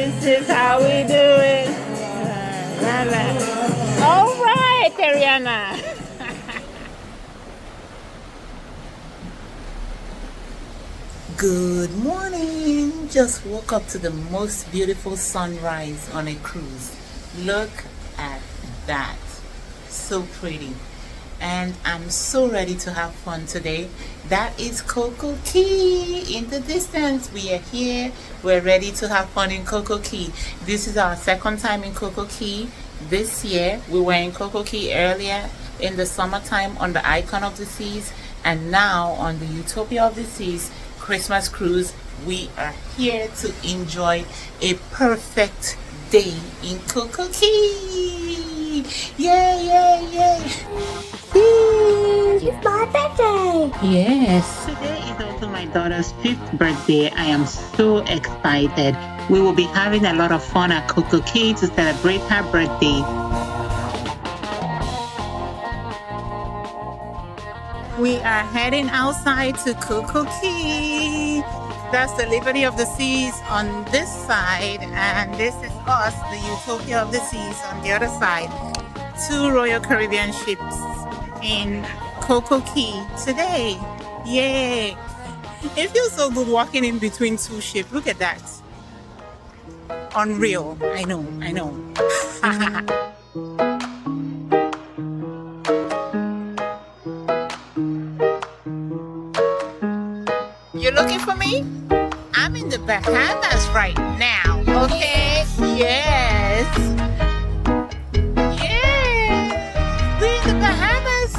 This is how we do it. La, la. All right, Ariana. Good morning! Just woke up to the most beautiful sunrise on a cruise. Look at that. So pretty. And I'm so ready to have fun today. That is CocoCay in the distance. We are here. We're ready to have fun in CocoCay. This is our second time in CocoCay this year. We were in CocoCay earlier in the summertime on the Icon of the Seas, and now on the Utopia of the Seas Christmas cruise. We are here to enjoy a perfect day in CocoCay. Yay, yay, yay! It's my birthday! Yes. Today is also my daughter's 5th birthday. I am so excited. We will be having a lot of fun at CocoCay to celebrate her birthday. We are heading outside to CocoCay. That's the Liberty of the Seas on this side, and this is us, the Utopia of the Seas, on the other side. 2 Royal Caribbean ships in CocoCay today. Yay! It feels so good walking in between 2 ships. Look at that. Unreal. I know. You're looking for me? I'm in the Bahamas right now, okay? Yes. We're in the Bahamas.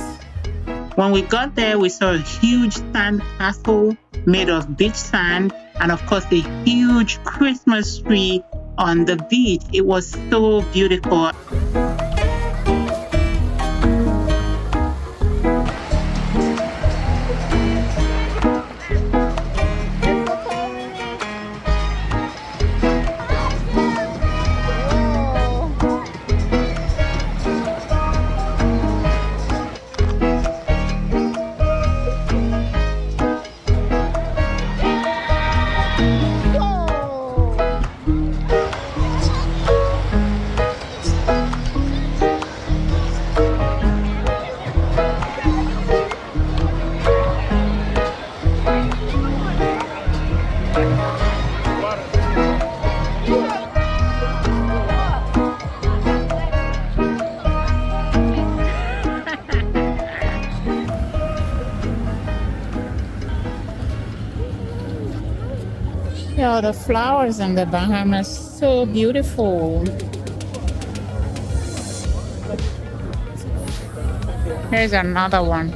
When we got there, we saw a huge sand castle made of beach sand, and of course a huge Christmas tree on the beach. It was so beautiful. Yeah, the flowers in the Bahamas, so beautiful. Here's another one.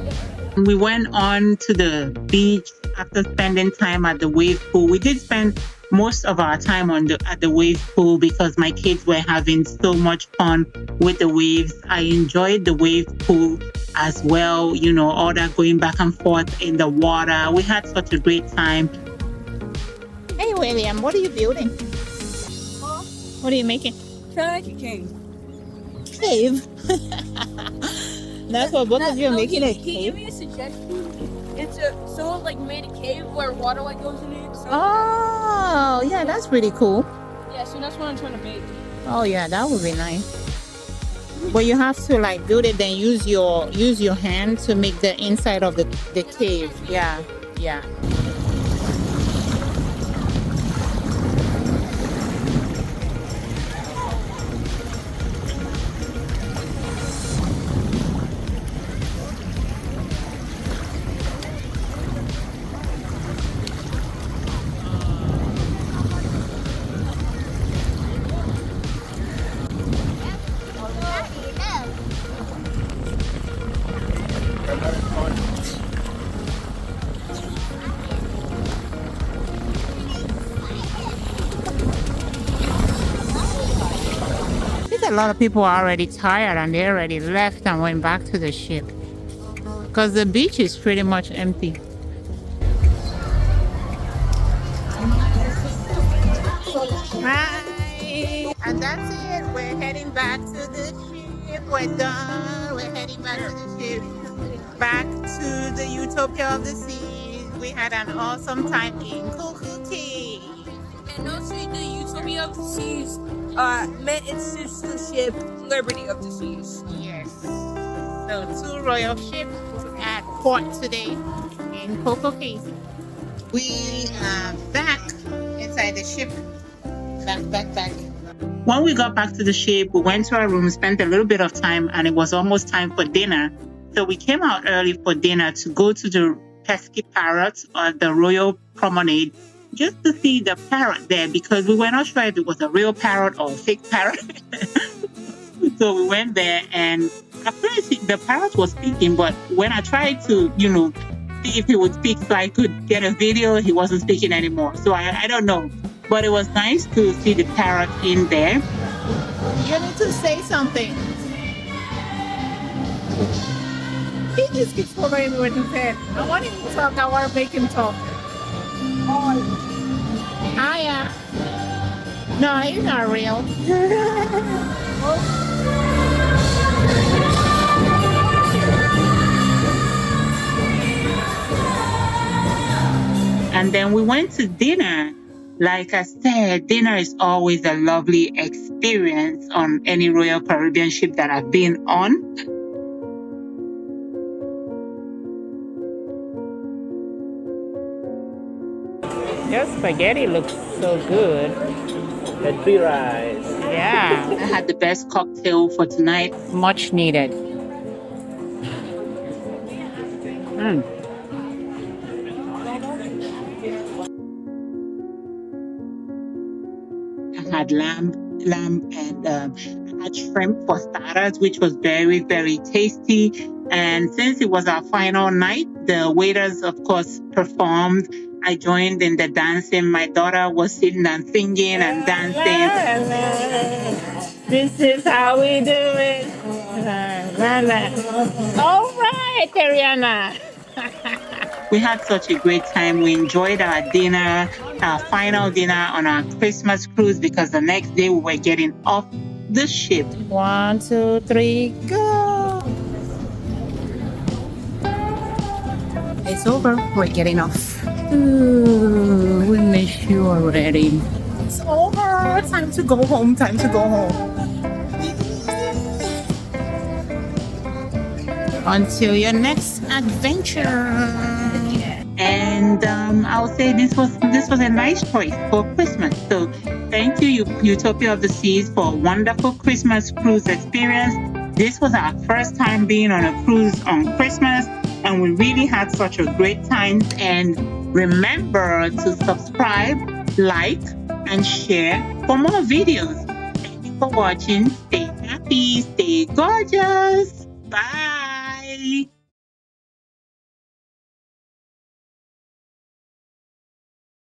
We went on to the beach after spending time at the wave pool. We did spend most of our time at the wave pool because my kids were having so much fun with the waves. I enjoyed the wave pool as well, all that going back and forth in the water. We had such a great time. Hey, William, what are you building? Huh? What are you making? Trying to make a cave. Cave? That's what both of you are making, a Can you cave? give me a suggestion? Someone made a cave where water goes in it. Oh, yeah, that's pretty cool. Yeah, so that's what I'm trying to make. Oh, yeah, that would be nice. But you have to build it, then use your hand to make the inside of the cave. Yeah. A lot of people are already tired and they already left and went back to the ship because the beach is pretty much empty. Hi, and that's it. We're heading back to the ship. We're done. We're heading back to the ship, back to the Utopia of the Seas. We had an awesome time in CocoCay. And also the Utopia of the Seas met its sister ship, Liberty of the Seas. Yes. So 2 royal ships at port today in CocoCay. We are back inside the ship. Back. When we got back to the ship, we went to our room, spent a little bit of time, and it was almost time for dinner. So we came out early for dinner to go to the pesky parrot or the royal promenade just to see the parrot there because we were not sure if it was a real parrot or a fake parrot. So we went there, and at first the parrot was speaking, but when I tried to, see if he would speak so I could get a video, he wasn't speaking anymore. So I don't know. But it was nice to see the parrot in there. You need to say something. He just keeps following me with his head. I want him to talk. I want to make him talk. Hiya. No, he's not real. And then we went to dinner. Like I said, dinner is always a lovely experience on any Royal Caribbean ship that I've been on. Your spaghetti looks so good. The 3 rice. Yeah, I had the best cocktail for tonight. much needed. I had lamb and I had shrimp for starters, which was very, very tasty. And since it was our final night, the waiters, of course, performed. I joined in the dancing. My daughter was sitting and singing and dancing. This is how we do it. All right, Ariana. We had such a great time. We enjoyed our dinner, our final dinner on our Christmas cruise because the next day we were getting off the ship. 1, 2, 3, go. It's over. We're getting off. Ooh, we miss you already. It's over. Time to go home. Until your next adventure. And I'll say this was a nice choice for Christmas. So thank you, Utopia of the Seas, for a wonderful Christmas cruise experience. This was our first time being on a cruise on Christmas, and we really had such a great time. And remember to subscribe, like, and share for more videos. Thank you for watching. Stay happy, stay gorgeous. Bye.